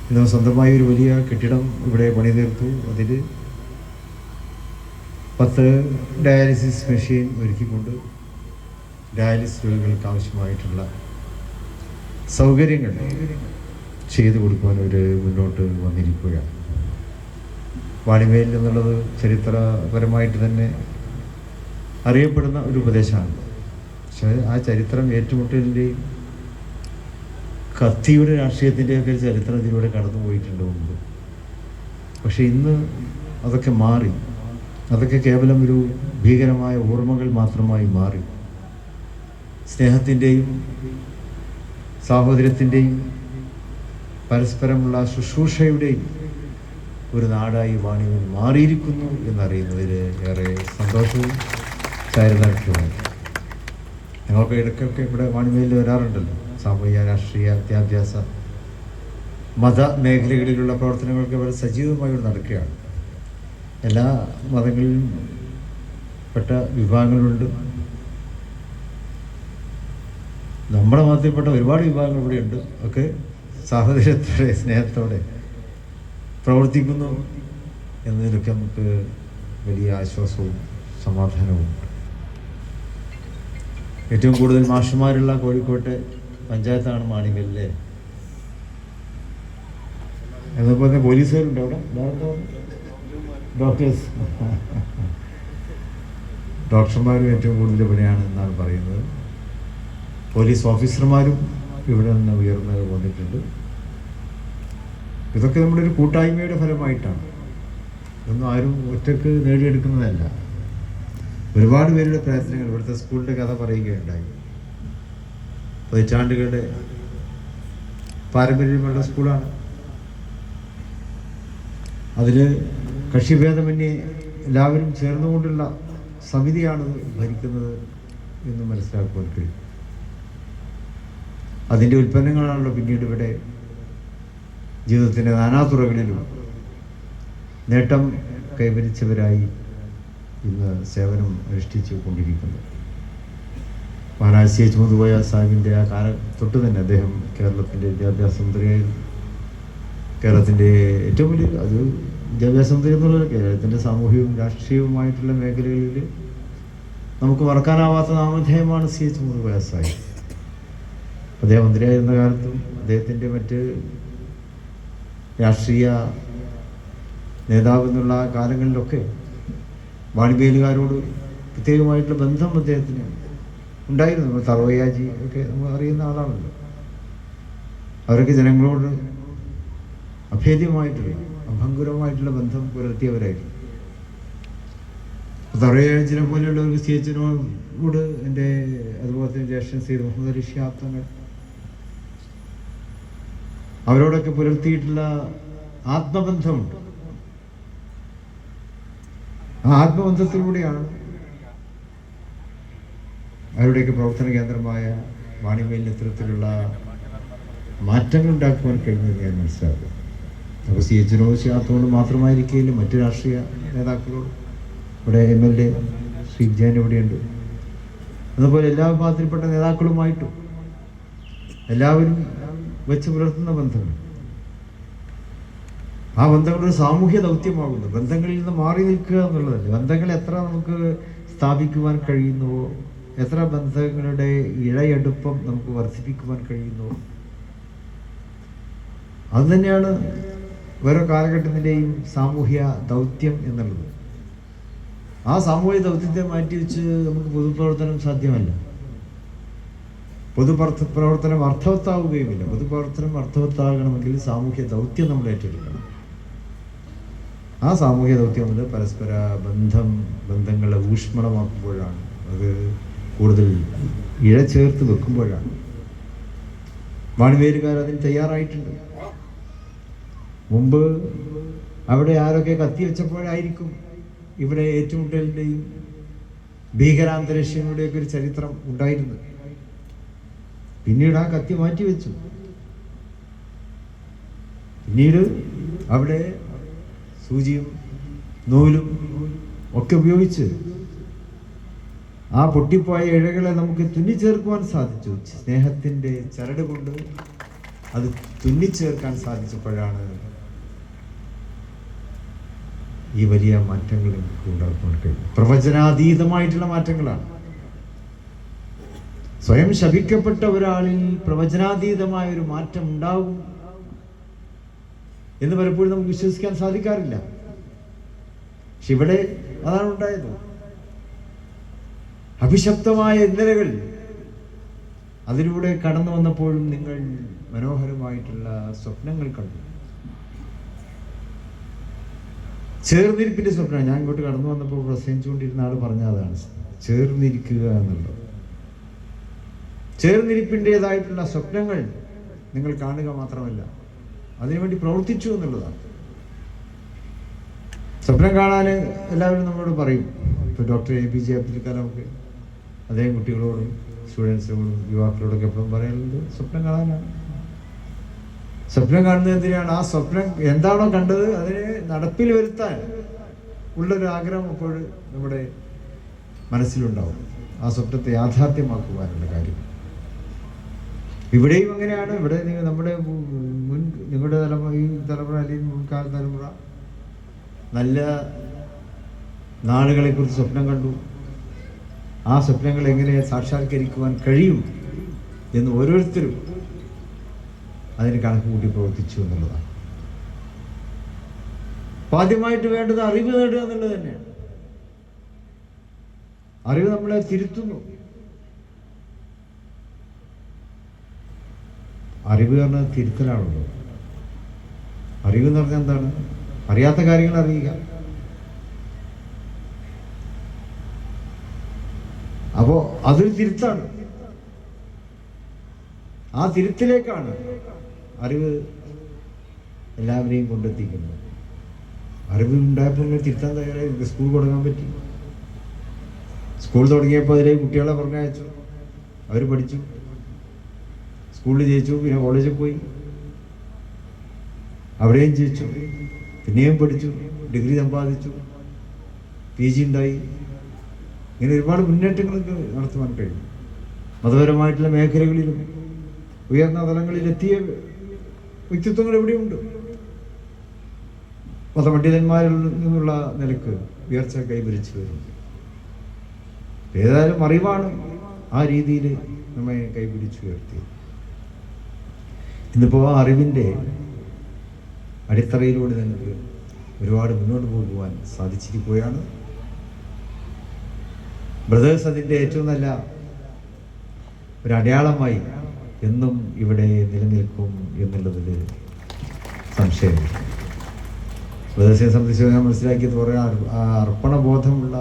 ഇന്ന് സ്വന്തമായി ഒരു വലിയ കെട്ടിടം ഇവിടെ പണി തീർത്തു. അതിൽ 10 ഡയാലിസിസ് മെഷീൻ ഒരുക്കിക്കൊണ്ട് ഡയാലിസിസ് രോഗികൾക്ക് ആവശ്യമായിട്ടുള്ള സൗകര്യങ്ങൾ ചെയ്തു കൊടുക്കുവാൻ അവർ മുന്നോട്ട് വന്നിരിക്കുകയാണ്. വാണിമേൽ എന്നുള്ളത് ചരിത്രപരമായിട്ട് തന്നെ അറിയപ്പെടുന്ന ഒരു പ്രദേശമാണ്. പക്ഷേ ആ ചരിത്രം ഏറ്റുമുട്ടലിൻ്റെയും കത്തിയുടെ രാഷ്ട്രീയത്തിൻ്റെയൊക്കെ ഒരു ചരിത്രം ഇതിലൂടെ കടന്നു പോയിട്ടുണ്ട് മുമ്പ്. പക്ഷെ ഇന്ന് അതൊക്കെ മാറി. അതൊക്കെ കേവലം ഒരു ഭീകരമായ ഓർമ്മകൾ മാത്രമായി മാറി. സ്നേഹത്തിൻ്റെയും സാഹോദര്യത്തിൻ്റെയും പരസ്പരമുള്ള ശുശ്രൂഷയുടെയും ഒരു നാടായി വാണിമേൽ മാറിയിരിക്കുന്നു എന്നറിയുന്നതിൽ ഏറെ സന്തോഷവും ചാരിതാർത്ഥ്യവും. ഞങ്ങൾക്ക് ഇടയ്ക്കൊക്കെ ഇവിടെ വാണിമേലിൽ വരാറുണ്ടല്ലോ. സാമൂഹിക, രാഷ്ട്രീയ, വിദ്യാഭ്യാസ, മത മേഖലകളിലുള്ള പ്രവർത്തനങ്ങൾക്ക് വളരെ സജീവമായി നടക്കുകയാണ്. എല്ലാ മതങ്ങളിലും പെട്ട വിഭാഗങ്ങളുണ്ട്. നമ്മുടെ മതത്തിൽപ്പെട്ട ഒരുപാട് വിഭാഗങ്ങൾ ഇവിടെയുണ്ട്. ഒക്കെ സാഹോദര്യത്തോടെ സ്നേഹത്തോടെ പ്രവർത്തിക്കുന്നു എന്നതിലൊക്കെ നമുക്ക് വലിയ ആശ്വാസവും സമാധാനവും. ഏറ്റവും കൂടുതൽ മാഷുമാരുള്ള കോഴിക്കോട്ടെ പഞ്ചായത്താണ് വാണിമേലിലെ. അതുപോലെ പോലീസുകാരുണ്ട് അവിടെ. ഡോക്ടർമാരും ഏറ്റവും കൂടുതൽ ഇവിടെയാണ് എന്നാണ് പറയുന്നത്. പോലീസ് ഓഫീസർമാരും ഇവിടെ നിന്ന് ഉയർന്ന് വന്നിട്ടുണ്ട്. ഇതൊക്കെ നമ്മുടെ ഒരു കൂട്ടായ്മയുടെ ഫലമായിട്ടാണ്. ഇതൊന്നും ആരും ഒറ്റക്ക് നേടിയെടുക്കുന്നതല്ല. ഒരുപാട് പേരുടെ പ്രയത്നങ്ങൾ. ഇവിടുത്തെ സ്കൂളിൻ്റെ കഥ പറയുകയുണ്ടായി. പതിറ്റാണ്ടുകളുടെ പാരമ്പര്യമുള്ള സ്കൂളാണ്. അതിൽ കക്ഷിഭേദമന്യേ എല്ലാവരും ചേർന്നുകൊണ്ടുള്ള സമിതിയാണ് ഭരിക്കുന്നത് എന്ന് മനസ്സിലാക്കുവാൻ കഴിയും. അതിൻ്റെ ഉൽപ്പന്നങ്ങളാണല്ലോ പിന്നീട് ഇവിടെ ജീവിതത്തിൻ്റെ നാനാതുറകളിലും നേട്ടം കൈവരിച്ചവരായി ഇന്ന് സേവനം അനുഷ്ഠിച്ചു കൊണ്ടിരിക്കുന്നത്. മഹാനായ CH മുതുകോയ സാഹിബിൻ്റെ ആ കാലം തൊട്ട് തന്നെ അദ്ദേഹം കേരളത്തിൻ്റെ വിദ്യാഭ്യാസ മന്ത്രിയായിരുന്നു. കേരളത്തിൻ്റെ ഏറ്റവും വലിയ അത് വിദ്യാഭ്യാസ മന്ത്രി എന്നുള്ളത് കേരളത്തിൻ്റെ സാമൂഹികവും രാഷ്ട്രീയവുമായിട്ടുള്ള മേഖലകളിൽ നമുക്ക് മറക്കാനാവാത്ത നാമധേയമാണ് CH മുതുകോയ സാഹിബ്. അദ്ദേഹം മന്ത്രിയായിരുന്ന കാലത്തും അദ്ദേഹത്തിൻ്റെ മറ്റ് രാഷ്ട്രീയ നേതാവ് എന്നുള്ള കാലങ്ങളിലൊക്കെ വാണിമേലുകാരോട് പ്രത്യേകമായിട്ടുള്ള ബന്ധം അദ്ദേഹത്തിന് ഉണ്ടായിരുന്നു. നമ്മൾ തറവയ്യാജി ഒക്കെ നമ്മൾ അറിയുന്ന ആളാണല്ലോ. അവരൊക്കെ ജനങ്ങളോട് അഭേദ്യമായിട്ടുള്ള അഭംഗുരമായിട്ടുള്ള ബന്ധം പുലർത്തിയവരായിരുന്നു. തറവയ്യാജിനെ പോലെയുള്ളവർക്ക് CHനോട് എൻ്റെ അതുപോലെ തന്നെ ജ്യേഷ്ഠൻ സയ്യിദ് മുഹമ്മദ് അലി ശിഹാബ് തങ്ങൾ അവരോടൊക്കെ പുലർത്തിയിട്ടുള്ള ആത്മബന്ധമുണ്ട്. ആ ആത്മബന്ധത്തിലൂടെയാണ് അവരുടെയൊക്കെ പ്രവർത്തന കേന്ദ്രമായ വാണിമേലിന് ഇത്തരത്തിലുള്ള മാറ്റങ്ങൾ ഉണ്ടാക്കുവാൻ കഴിഞ്ഞത് ഞാൻ മനസ്സിലാക്കും. അപ്പോൾ CHനോട് ശിഹാബിനോട് മാത്രമായിരിക്കില്ല, മറ്റ് രാഷ്ട്രീയ നേതാക്കളോട്. ഇവിടെ MLA ശ്രീ ജയൻ ഇവിടെയുണ്ട്. അതുപോലെ എല്ലാ വിഭാഗത്തിൽപ്പെട്ട നേതാക്കളുമായിട്ടും എല്ലാവരും വെച്ച് പുലർത്തുന്ന ബന്ധങ്ങൾ. ആ ബന്ധങ്ങളൊരു സാമൂഹ്യ ദൗത്യമാകുന്നു. ബന്ധങ്ങളിൽ നിന്ന് മാറി നിൽക്കുക എന്നുള്ളതല്ല. ബന്ധങ്ങൾ എത്ര നമുക്ക് സ്ഥാപിക്കുവാൻ കഴിയുന്നുവോ, എത്ര ബന്ധങ്ങളുടെ ഇഴയെടുപ്പം നമുക്ക് വർദ്ധിപ്പിക്കുവാൻ കഴിയുന്നുവോ, അതുതന്നെയാണ് ഓരോ കാലഘട്ടത്തിൻ്റെയും സാമൂഹ്യ ദൗത്യം എന്നുള്ളത്. ആ സാമൂഹിക ദൗത്യത്തെ മാറ്റിവെച്ച് നമുക്ക് പൊതുപ്രവർത്തനം സാധ്യമല്ല. പൊതുപ്രവർത്തനം അർത്ഥവത്താവുകയുമില്ല. പൊതുപ്രവർത്തനം അർത്ഥവത്താകണമെങ്കിൽ സാമൂഹ്യ ദൗത്യം നമ്മൾ ഏറ്റെടുക്കണം. ആ സാമൂഹ്യ ദൗത്യം നമ്മൾ പരസ്പര ബന്ധങ്ങളെ ഊഷ്മളമാക്കുമ്പോഴാണ്, അത് കൂടുതൽ ഇഴചേർത്ത് വെക്കുമ്പോഴാണ്. വാണിമേലുകാർ അതിന് തയ്യാറായിട്ടുണ്ട്. മുമ്പ് അവിടെ ആരൊക്കെ കത്തിവെച്ചപ്പോഴായിരിക്കും ഇവിടെ ഏറ്റുമുട്ടലിൻ്റെയും ഭീകരാന്തരീക്ഷങ്ങളുടെയൊക്കെ ഒരു ചരിത്രം ഉണ്ടായിരുന്നു. പിന്നീട് ആ കത്തി മാറ്റിവെച്ചു. പിന്നീട് അവിടെ സൂചിയും നൂലും ഒക്കെ ഉപയോഗിച്ച് ആ പൊട്ടിപ്പോയ ഇഴകളെ നമുക്ക് തുന്നിച്ചേർക്കുവാൻ സാധിച്ചു. സ്നേഹത്തിൻ്റെ ചരട് കൊണ്ട് അത് തുന്നിച്ചേർക്കാൻ സാധിച്ചപ്പോഴാണ് ഈ വലിയ മാറ്റങ്ങൾ നമുക്ക് ഉണ്ടാക്കാൻ കഴിയും. പ്രവചനാതീതമായിട്ടുള്ള മാറ്റങ്ങളാണ്. സ്വയം ശപിക്കപ്പെട്ട ഒരാളിൽ പ്രവചനാതീതമായ ഒരു മാറ്റം ഉണ്ടാവും എന്ന് പലപ്പോഴും നമുക്ക് വിശ്വസിക്കാൻ സാധിക്കാറില്ല. പക്ഷെ ഇവിടെ അതാണ് ഉണ്ടായത്. അഭിശപ്തമായ ഇന്നലകൾ അതിലൂടെ കടന്നു വന്നപ്പോഴും നിങ്ങൾ മനോഹരമായിട്ടുള്ള സ്വപ്നങ്ങൾ കണ്ടു. ചേർന്നിരിപ്പിന്റെ സ്വപ്നം. ഞാൻ ഇങ്ങോട്ട് കടന്നു വന്നപ്പോൾ പ്രസംഗിച്ചുകൊണ്ടിരുന്ന ആൾ പറഞ്ഞതാണ് ചേർന്നിരിക്കുക എന്നുള്ളത്. ചേർന്നിരിപ്പിൻ്റെതായിട്ടുള്ള സ്വപ്നങ്ങൾ നിങ്ങൾ കാണുക മാത്രമല്ല, അതിനുവേണ്ടി പ്രവർത്തിച്ചു എന്നുള്ളതാണ്. സ്വപ്നം കാണാൻ എല്ലാവരും നമ്മളോട് പറയും. ഇപ്പോൾ ഡോക്ടർ APJ അബ്ദുൽ കലാമൊക്കെ അദ്ദേഹം കുട്ടികളോടും സ്റ്റുഡൻസിനോടും യുവാക്കളോടൊക്കെ എപ്പോഴും പറയുന്നത് സ്വപ്നം കാണാനാണ്. സ്വപ്നം കാണുന്നത് എന്തിനാണ്? ആ സ്വപ്നം എന്താണോ കണ്ടത് അതിനെ നടപ്പിൽ വരുത്താൻ ഉള്ളൊരു ആഗ്രഹം അപ്പോൾ നമ്മുടെ മനസ്സിലുണ്ടാവും. ആ സ്വപ്നത്തെ യാഥാർത്ഥ്യമാക്കുവാനുള്ള കാര്യം. ഇവിടെയും അങ്ങനെയാണ്. ഇവിടെ നമ്മുടെ നിങ്ങളുടെ തലമുറ, ഈ തലമുറ അല്ലെങ്കിൽ മുൻകാല തലമുറ നല്ല നാളുകളെ കുറിച്ച് സ്വപ്നം കണ്ടു. ആ സ്വപ്നങ്ങൾ എങ്ങനെ സാക്ഷാത്കരിക്കുവാൻ കഴിയും എന്ന് ഓരോരുത്തരും അതിന് കണക്ക് കൂട്ടി പ്രവർത്തിച്ചു എന്നുള്ളതാണ്. ആദ്യമായിട്ട് വേണ്ടത് അറിവ് നേടുക എന്നുള്ളത് തന്നെയാണ്. അറിവ് നമ്മളെ തിരുത്തുന്നു. അറിവ് പറഞ്ഞാൽ തിരുത്തലാണല്ലോ. അറിവ് എന്ന് പറഞ്ഞാൽ എന്താണ്? അറിയാത്ത കാര്യങ്ങൾ അറിയുക. അപ്പോ അതൊരു തിരുത്താണ്. ആ തിരുത്തിലേക്കാണ് അറിവ് എല്ലാവരെയും കൊണ്ടെത്തിക്കുന്നത്. അറിവ് ഉണ്ടായപ്പോൾ തിരുത്താൻ തയ്യാറായി. സ്കൂൾ തുടങ്ങാൻ പറ്റി. സ്കൂൾ തുടങ്ങിയപ്പോൾ അതിലെ കുട്ടികളെ പറഞ്ഞയച്ചു. അവർ പഠിച്ചു, സ്കൂളിൽ ജയിച്ചു, പിന്നെ കോളേജിൽ പോയി, അവിടെയും ജയിച്ചു, പിന്നെയും പഠിച്ചു, ഡിഗ്രി സമ്പാദിച്ചു, PG ഉണ്ടായി. ഇങ്ങനെ ഒരുപാട് മുന്നേറ്റങ്ങൾക്ക് നടത്തുവാൻ കഴിയും. മതപരമായിട്ടുള്ള മേഖലകളിലും ഉയർന്ന തലങ്ങളിലെത്തിയ വ്യക്തിത്വങ്ങൾ എവിടെയുണ്ട്. മതപണ്ഡിതന്മാരിൽ നിന്നുള്ള നിലക്ക് ഉയർച്ച കൈവരിച്ചു വരുന്നു. ഏതായാലും അറിവാണ് ആ രീതിയിൽ നമ്മെ കൈപിടിച്ചു ഉയർത്തിയത്. ഇന്നിപ്പോൾ ആ അറിവിൻ്റെ അടിത്തറയിലൂടെ നിങ്ങൾക്ക് ഒരുപാട് മുന്നോട്ട് പോകുവാൻ സാധിച്ചിരിക്കുകയാണ്. ബ്രദേഴ്സ് അതിൻ്റെ ഏറ്റവും നല്ല ഒരു അടയാളമായി എന്നും ഇവിടെ നിലനിൽക്കും എന്നുള്ളതിൽ സംശയമില്ല. ബ്രദേഴ്സിനെ സംബന്ധിച്ച് ഞാൻ മനസ്സിലാക്കിയത് കുറേ അർപ്പണബോധമുള്ള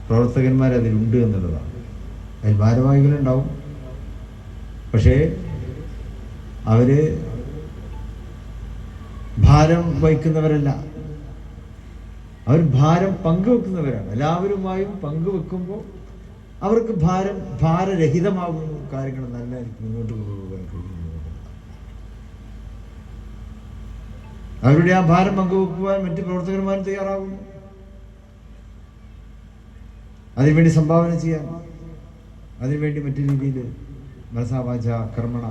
പ്രവർത്തകന്മാരതിലുണ്ട് എന്നുള്ളതാണ്. അതിൽ ഭാരവാഹികളുണ്ടാവും, പക്ഷേ അവര് ഭാരം വഹിക്കുന്നവരല്ല. അവർ ഭാരം പങ്കുവെക്കുന്നവരാണ്. എല്ലാവരുമായും പങ്കുവെക്കുമ്പോൾ അവർക്ക് ഭാരരഹിതമാകുന്നു. കാര്യങ്ങൾ നല്ല മുന്നോട്ട് കൊണ്ടുപോകാൻ കഴിയുന്നു. അവരുടെ ആ ഭാരം പങ്കുവെക്കുവാൻ മറ്റ് പ്രവർത്തകന്മാരും തയ്യാറാകുന്നു. അതിനുവേണ്ടി സംഭാവന ചെയ്യാൻ, അതിനുവേണ്ടി മറ്റു രീതിയിൽ മനസാവാച കർമ്മണ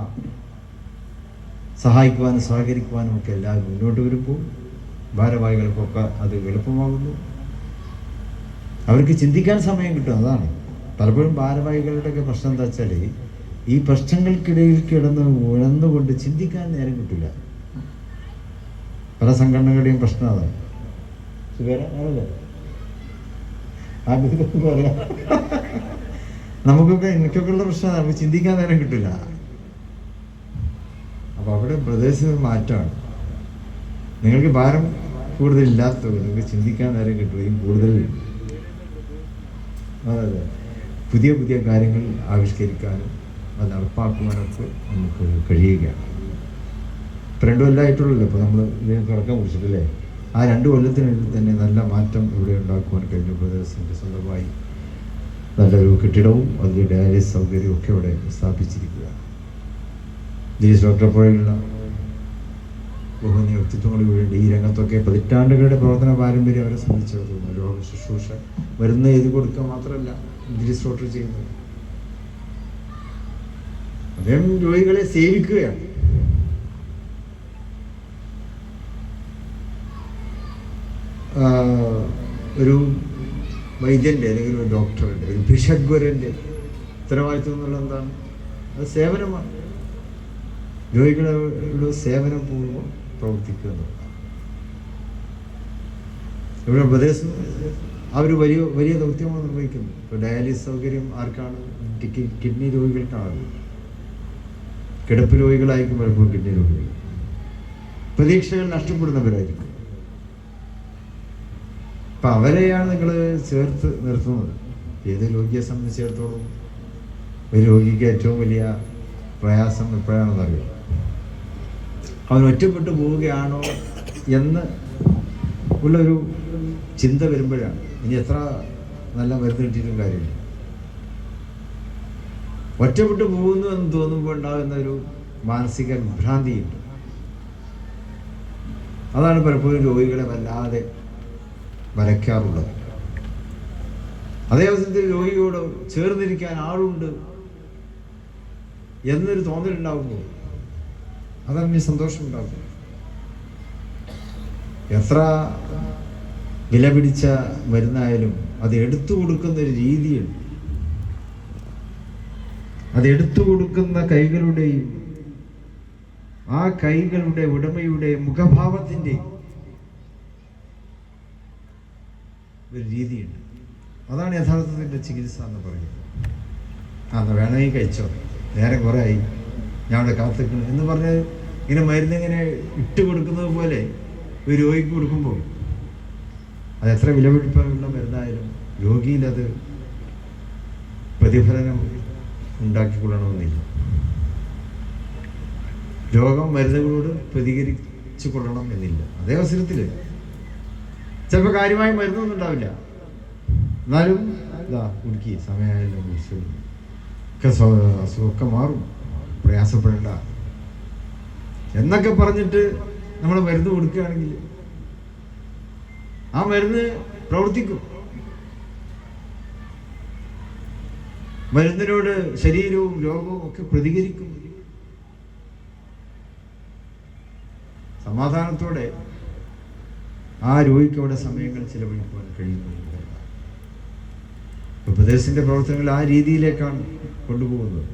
സഹായിക്കുവാനും സഹകരിക്കുവാനും ഒക്കെ എല്ലാവരും മുന്നോട്ട് വരുമ്പോൾ ഭാരവാഹികൾക്കൊക്കെ അത് എളുപ്പമാകുന്നു. അവർക്ക് ചിന്തിക്കാൻ സമയം കിട്ടും. അതാണ് പലപ്പോഴും ഭാരവാഹികളുടെയൊക്കെ പ്രശ്നം എന്താ വെച്ചാൽ, ഈ പ്രശ്നങ്ങൾക്കിടയിൽ കിടന്ന് ഉഴന്നുകൊണ്ട് ചിന്തിക്കാൻ നേരം കിട്ടില്ല. പല സംഘടനകളുടെയും പ്രശ്നം അതാണ്. പറയാം, നമുക്കൊക്കെ എനിക്കൊക്കെ ഉള്ള പ്രശ്നം നമുക്ക് ചിന്തിക്കാൻ നേരം കിട്ടില്ല. അപ്പോൾ അവിടെ ബ്രദേഴ്സിന് മാറ്റമാണ്. നിങ്ങൾക്ക് ഭാരം കൂടുതലില്ലാത്തത് നിങ്ങൾക്ക് ചിന്തിക്കാൻ നേരം കിട്ടുകയും കൂടുതൽ അതെ പുതിയ പുതിയ കാര്യങ്ങൾ ആവിഷ്കരിക്കാനും അത് നടപ്പാക്കുവാനൊക്കെ നമുക്ക് കഴിയുകയാണ്. ഇപ്പം 2 കൊല്ലമായിട്ടുള്ളല്ലോ ഇപ്പോൾ നമ്മൾ ഇതിന് തുടക്കം കുറിച്ചിട്ടില്ലേ. ആ 2 കൊല്ലത്തിനുള്ളിൽ തന്നെ നല്ല മാറ്റം ഇവിടെ ഉണ്ടാക്കുവാൻ കഴിഞ്ഞു. ബ്രദേഴ്സിൻ്റെ സ്വന്തമായി നല്ലൊരു കെട്ടിടവും അതിൻ്റെ ഡയാലിസിസ് സൗകര്യവും ഒക്കെ ഇവിടെ സ്ഥാപിച്ചിരിക്കുക. ഡോക്ടറെ പോലെയുള്ള ബഹുനിയ വ്യക്തിത്വങ്ങൾ വേണ്ടി ഈ രംഗത്തൊക്കെ പതിറ്റാണ്ടുകളുടെ പ്രവർത്തന പാരമ്പര്യം അവരെ സംബന്ധിച്ചിടത്തോളം രോഗ ശുശ്രൂഷ മരുന്ന് എഴുതി കൊടുക്കുക മാത്രമല്ല ഡോക്ടർ ചെയ്യുന്നത്. അദ്ദേഹം രോഗികളെ സേവിക്കുകയാണ്. ഒരു വൈദ്യൻ്റെ അല്ലെങ്കിൽ ഒരു ഡോക്ടറുടെ, ഒരു ഭിഷഗ്വരൻ്റെ ഉത്തരവാദിത്വം എന്നുള്ളത് എന്താണ്? അത് സേവനമാണ്. രോഗികളുടെ സേവനം പൂർവ്വം പ്രവർത്തിക്കുക എന്നുള്ളതാണ്. ഇവിടെ ഉപദേശം ആ ഒരു വലിയ വലിയ ദൗത്യമാണ് നിർവഹിക്കുന്നത്. ഇപ്പോൾ ഡയാലിസിസ് സൗകര്യം ആർക്കാണ്? കിഡ്നി രോഗികൾക്കാണ്. കിടപ്പ് രോഗികളായിരിക്കും പലപ്പോഴും കിഡ്നി രോഗികൾ. പ്രതീക്ഷകൾ നഷ്ടപ്പെടുന്നവരായിരിക്കും. അപ്പം അവരെയാണ് നിങ്ങൾ ചേർത്ത് നിർത്തുന്നത്. ഏത് രോഗിയെ സംബന്ധിച്ചിടത്തോളം ഒരു രോഗിക്ക് ഏറ്റവും വലിയ പ്രയാസം എപ്പോഴാണെന്ന് അറിയാം. അവൻ ഒറ്റപ്പെട്ടു പോവുകയാണോ എന്ന് ഉള്ളൊരു ചിന്ത വരുമ്പോഴാണ്. ഇനി എത്ര നല്ല മരുന്ന് കിട്ടിയിട്ടും കാര്യമില്ല. ഒറ്റപ്പെട്ടു പോകുന്നു എന്ന് തോന്നുമ്പോൾ ഉണ്ടാകുന്ന ഒരു മാനസിക വിഭ്രാന്തിയുണ്ട്. അതാണ് പലപ്പോഴും രോഗികളെ വല്ലാതെ വരയ്ക്കാറുള്ളത്. അതേ അവസരത്തിൽ രോഗിയോട് ചേർന്നിരിക്കാൻ ആളുണ്ട് എന്നൊരു തോന്നലുണ്ടാകുമ്പോൾ അതങ്ങനെ സന്തോഷമുണ്ടാകും. എത്ര വില പിടിച്ച മരുന്നായാലും അത് എടുത്തു കൊടുക്കുന്നൊരു രീതിയുണ്ട്. അത് എടുത്തു കൊടുക്കുന്ന കൈകളുടെയും ആ കൈകളുടെ ഉടമയുടെ മുഖഭാവത്തിൻ്റെയും ഒരു രീതിയുണ്ട്. അതാണ് യഥാർത്ഥത്തിൻ്റെ ചികിത്സ എന്ന് പറയുന്നത്. എന്നാ വേണമെങ്കിൽ കഴിച്ചോ, നേരെ കുറേ ആയി, ഞാൻ അവിടെ കാത്തിക്കുന്നു എന്ന് പറഞ്ഞ് ഇങ്ങനെ മരുന്നിങ്ങനെ ഇട്ട് കൊടുക്കുന്നത് പോലെ ഒരു രോഗിക്ക് കൊടുക്കുമ്പോൾ അത് എത്ര വിലപിടിപ്പുള്ള മരുന്നായാലും രോഗിയിലത് പ്രതിഫലനം ഉണ്ടാക്കിക്കൊള്ളണമെന്നില്ല. രോഗം മരുന്നുകളോട് പ്രതികരിച്ചു കൊള്ളണം എന്നില്ല. അതേ അവസരത്തിൽ ചിലപ്പോൾ കാര്യമായി മരുന്നൊന്നും ഉണ്ടാവില്ല, എന്നാലും ഇതാ കുടുക്കി സമയമായാലും ഒക്കെ അസുഖമൊക്കെ മാറും, പ്രയാസപ്പെടേണ്ട എന്നൊക്കെ പറഞ്ഞിട്ട് നമ്മൾ മരുന്ന് കൊടുക്കുകയാണെങ്കിൽ ആ മരുന്ന് പ്രവർത്തിക്കും. മരുന്നിനോട് ശരീരവും രോഗവും ഒക്കെ പ്രതികരിക്കും. സമാധാനത്തോടെ ആ രോഗിക്ക് അവിടെ സമയങ്ങൾ ചിലവഴിക്കുവാൻ കഴിയുന്നു. ഉപദേശത്തിന്റെ പ്രവർത്തനങ്ങൾ ആ രീതിയിലേക്കാണ് കൊണ്ടുപോകുന്നത്.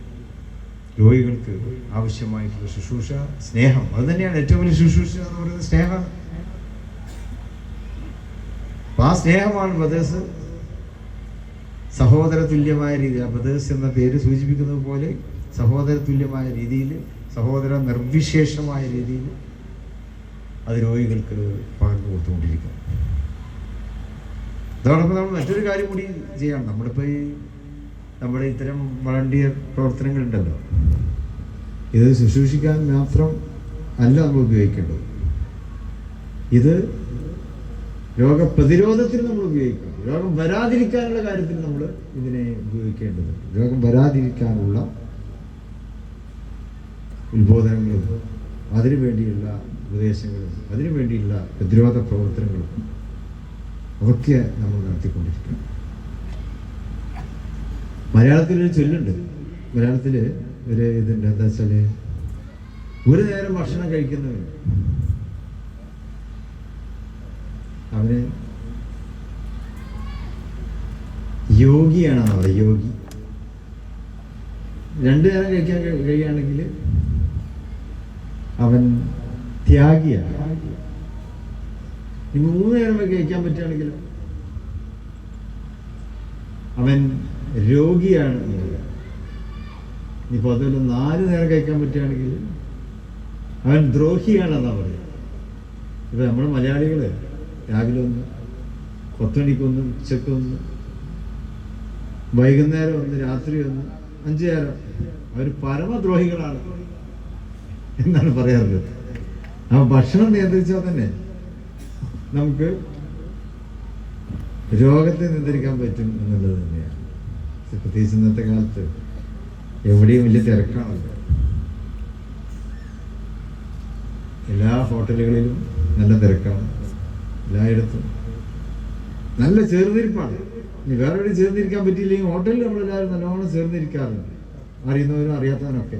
രോഗികൾക്ക് ആവശ്യമായിട്ടുള്ള ശുശ്രൂഷ, സ്നേഹം, അത് തന്നെയാണ് ഏറ്റവും വലിയ ശുശ്രൂഷ എന്ന് പറയുന്നത്. സ്നേഹമാണ്. ആ സ്നേഹമാണ് ബദേഴ്സ്. സഹോദര തുല്യമായ രീതി, ആ ബദേഴ്സ് എന്ന പേര് സൂചിപ്പിക്കുന്നത് പോലെ സഹോദര തുല്യമായ രീതിയിൽ, സഹോദര നിർവിശേഷമായ രീതിയിൽ അത് രോഗികൾക്ക് പകർന്നു കൊടുത്തുകൊണ്ടിരിക്കുന്നു. അതോടൊപ്പം നമ്മൾ മറ്റൊരു കാര്യം കൂടി ചെയ്യണം. നമ്മളിപ്പോൾ നമ്മുടെ ഇത്തരം വളണ്ടിയർ പ്രവർത്തനങ്ങളുണ്ടല്ലോ, ഇത് ശുശ്രൂഷിക്കാൻ മാത്രം അല്ല നമ്മൾ ഉപയോഗിക്കേണ്ടത്. ഇത് രോഗപ്രതിരോധത്തിന് നമ്മൾ ഉപയോഗിക്കണം. രോഗം വരാതിരിക്കാനുള്ള കാര്യത്തിൽ നമ്മൾ ഇതിനെ ഉപയോഗിക്കേണ്ടത്. രോഗം വരാതിരിക്കാനുള്ള ഉത്ബോധനങ്ങളും അതിനുവേണ്ടിയുള്ള ഉപദേശങ്ങളും അതിനുവേണ്ടിയുള്ള പ്രതിരോധ പ്രവർത്തനങ്ങളും അതൊക്കെ നമ്മൾ നടത്തിക്കൊണ്ടിരിക്കണം. മലയാളത്തിലൊരു ചൊല്ലുണ്ട്. മലയാളത്തിൽ ഒരു ഇതുണ്ട്, എന്താ വെച്ചാൽ ഒരു നേരം ഭക്ഷണം കഴിക്കുന്നവൻ അവന് യോഗിയാണെന്ന് പറയുക. യോഗി. 2 നേരം കഴിക്കാൻ കഴിയുകയാണെങ്കിൽ അവൻ ത്യാഗിയാണ്. 3 നേരം കഴിക്കാൻ പറ്റുകയാണെങ്കിൽ അവൻ രോഗിയാണ്. ഇനിയിപ്പോൾ അതുപോലെ 4 നേരം കഴിക്കാൻ പറ്റുകയാണെങ്കിൽ അവൻ ദ്രോഹിയാണെന്നാണ് പറയുക. ഇപ്പം നമ്മുടെ മലയാളികൾ രാവിലെ 1, 10 മണിക്ക് 1, ഉച്ചക്ക് 1, വൈകുന്നേരം 1, രാത്രി 1, 5 നേരം അവർ പരമദ്രോഹികളാണ് എന്നാണ് പറയാറുള്ളത്. ആ ഭക്ഷണം നിയന്ത്രിച്ചാൽ തന്നെ നമുക്ക് രോഗത്തെ നിയന്ത്രിക്കാൻ പറ്റും എന്നുള്ളത് തന്നെയാണ്. പ്രത്യേകിച്ച് ഇന്നത്തെ കാലത്ത് എവിടെയും വലിയ തിരക്കാണല്ലോ. എല്ലാ ഹോട്ടലുകളിലും നല്ല തിരക്കാണ്, എല്ലായിടത്തും നല്ല ചേർന്നിരിപ്പാണ്. ഇനി വേറെ എവിടെയും ചേർന്നിരിക്കാൻ പറ്റിയില്ലെങ്കിൽ ഹോട്ടലിൽ നമ്മളെല്ലാവരും നല്ലോണം ചേർന്നിരിക്കാറുണ്ട്, അറിയുന്നവരും അറിയാത്തവനൊക്കെ.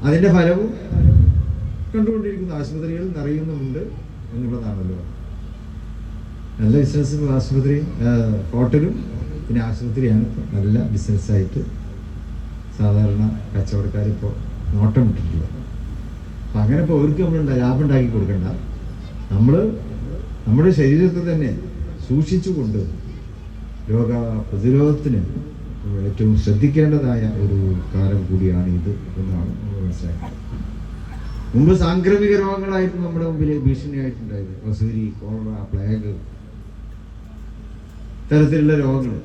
അതിൻ്റെ ഫലവും കണ്ടുകൊണ്ടിരിക്കുന്ന ആശുപത്രികൾ നിറയുന്നുമുണ്ട് എന്നുള്ളതാണല്ലോ. നല്ല ബിസിനസ് ആശുപത്രിയും ഹോട്ടലും പിന്നെ ആശുപത്രിയാണ് നല്ല ബിസിനസ്സായിട്ട് സാധാരണ കച്ചവടക്കാരിപ്പോൾ നോട്ടം ഇട്ടിട്ടുള്ളത്. അപ്പം അങ്ങനെ ഇപ്പോൾ അവർക്ക് നമ്മൾ ലാഭം ഉണ്ടാക്കി കൊടുക്കണ്ട, നമ്മൾ നമ്മുടെ ശരീരത്തെ തന്നെ സൂക്ഷിച്ചുകൊണ്ട് രോഗ പ്രതിരോധത്തിന് ഏറ്റവും ശ്രദ്ധിക്കേണ്ടതായ ഒരു കാലം കൂടിയാണ് ഇത് എന്നാണ് നമ്മൾ മനസ്സിലാക്കുന്നത്. മുമ്പ് സാംക്രമിക രോഗങ്ങളായിരുന്നു നമ്മുടെ മുമ്പിൽ ഭീഷണിയായിട്ടുണ്ടായത്. വസൂരി, കോളറ, പ്ലേഗ് തരത്തിലുള്ള രോഗങ്ങൾ.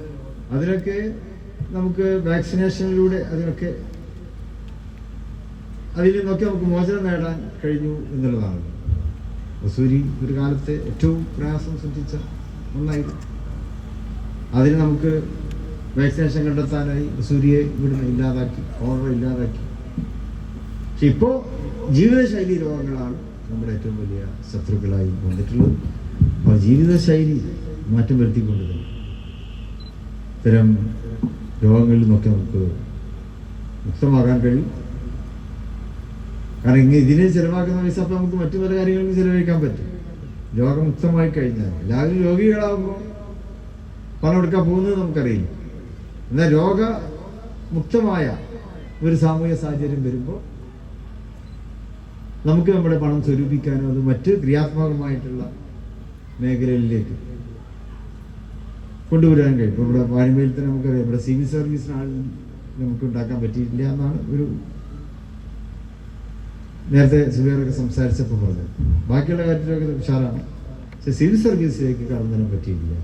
അതിനൊക്കെ നമുക്ക് വാക്സിനേഷനിലൂടെ അതിൽ നിന്നൊക്കെ നമുക്ക് മോചനം നേടാൻ കഴിഞ്ഞു എന്നുള്ളതാണ്. വസൂരി ഒരു കാലത്തെ ഏറ്റവും പ്രയാസം സൃഷ്ടിച്ച ഒന്നായിരുന്നു. അതിന് നമുക്ക് വാക്സിനേഷൻ കണ്ടെത്താനായി വസൂരിയെ ഇവിടുന്ന് ഇല്ലാതാക്കി, കോളറ ഇല്ലാതാക്കി. പക്ഷെ ഇപ്പോൾ ജീവിതശൈലി രോഗങ്ങളാണ് നമ്മുടെ ഏറ്റവും വലിയ ശത്രുക്കളായി വന്നിട്ടുള്ളത്. അപ്പോൾ ജീവിതശൈലി മാറ്റം വരുത്തിക്കൊണ്ട് തന്നെ ഇത്തരം രോഗങ്ങളിൽ നിന്നൊക്കെ നമുക്ക് മുക്തമാകാൻ കഴിയും. കാരണം ഇതിനെ ചിലവാക്കുന്ന പൈസ അപ്പം നമുക്ക് മറ്റു പല കാര്യങ്ങൾക്കും ചിലവഴിക്കാൻ പറ്റും. രോഗമുക്തമായി കഴിഞ്ഞാൽ എല്ലാവരും രോഗികളാകുമ്പോൾ പണം എടുക്കാൻ പോകുന്നത് നമുക്കറിയില്ല. എന്നാൽ രോഗമുക്തമായ ഒരു സാമൂഹ്യ സാഹചര്യം വരുമ്പോൾ നമുക്ക് നമ്മുടെ പണം സ്വരൂപിക്കാനോ അത് മറ്റ് ക്രിയാത്മകമായിട്ടുള്ള മേഖലകളിലേക്ക് കൊണ്ടുവരാൻ കഴിയും. ഇപ്പോൾ ഇവിടെ വാണിമേൽ തന്നെ നമുക്കറിയാം, ഇവിടെ സിവിൽ സർവീസിനാണ് നമുക്ക് ഉണ്ടാക്കാൻ പറ്റിയിട്ടില്ല എന്നാണ് ഒരു നേരത്തെ സുബൈറൊക്കെ സംസാരിച്ചപ്പോൾ പറഞ്ഞത്. ബാക്കിയുള്ള കാര്യത്തിലൊക്കെ ഉഷാറാണ്, പക്ഷെ സിവിൽ സർവീസിലേക്ക് കടന്നു തരാൻ പറ്റിയിട്ടില്ല.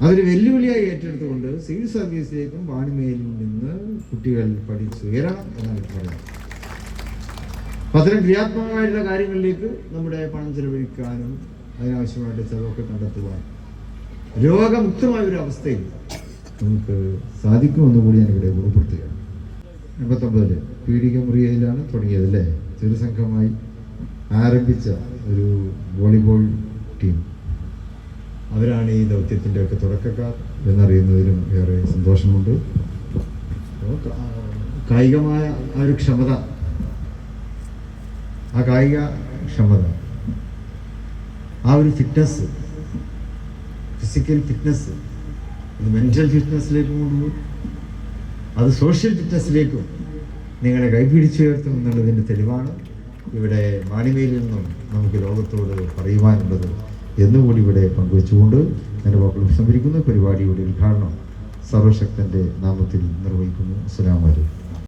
അതൊരു വെല്ലുവിളിയായി ഏറ്റെടുത്തുകൊണ്ട് സിവിൽ സർവീസിലേക്കും വാണിമേലിൽ നിന്ന് കുട്ടികൾ പഠിച്ചുയരണം എന്നാണ് പറയുന്നത്. അപ്പം അത്തരം ക്രിയാത്മകമായിട്ടുള്ള കാര്യങ്ങളിലേക്ക് നമ്മുടെ പണം ചെലവഴിക്കാനും അതിനാവശ്യമായിട്ട് ചിലവൊക്കെ കണ്ടെത്തുവാനും രോഗമുക്തമായ ഒരു അവസ്ഥയിൽ നമുക്ക് സാധിക്കുമെന്നുകൂടി ഞാനിവിടെ ഉറപ്പെടുത്തുകയാണ്. 89 പീഡിക മുറിയയിലാണ് തുടങ്ങിയത് അല്ലേ, ചെറുസംഘമായി ആരംഭിച്ച ഒരു വോളിബോൾ ടീം. അവരാണ് ഈ ദൗത്യത്തിൻ്റെ ഒക്കെ തുടക്കക്കാർ എന്നറിയുന്നതിലും ഏറെ സന്തോഷമുണ്ട്. കായികമായ ആ ഒരു ക്ഷമത, ആ കായിക ക്ഷമത, ആ ഒരു ഫിറ്റ്നസ്, ഫിസിക്കൽ ഫിറ്റ്നസ്, ഇത് മെൻ്റൽ ഫിറ്റ്നസ്സിലേക്കും കൊണ്ടുപോകും, അത് സോഷ്യൽ ഫിറ്റ്നസ്സിലേക്കും നിങ്ങളെ കൈപിടിച്ചുയർത്തും എന്നുള്ളതിൻ്റെ തെളിവാണ് ഇവിടെ വാണിമേലിൽ നിന്നും നമുക്ക് ലോകത്തോട് പറയുവാനുള്ളത് എന്നുകൂടി ഇവിടെ പങ്കുവെച്ചുകൊണ്ട് എൻ്റെ വാക്കുകൾ സംഭരിക്കുന്നു. പരിപാടിയുടെ ഉദ്ഘാടനം സർവശക്തൻ്റെ നാമത്തിൽ നിർവഹിക്കുന്നു. അസ്സലാമു അലൈക്കും.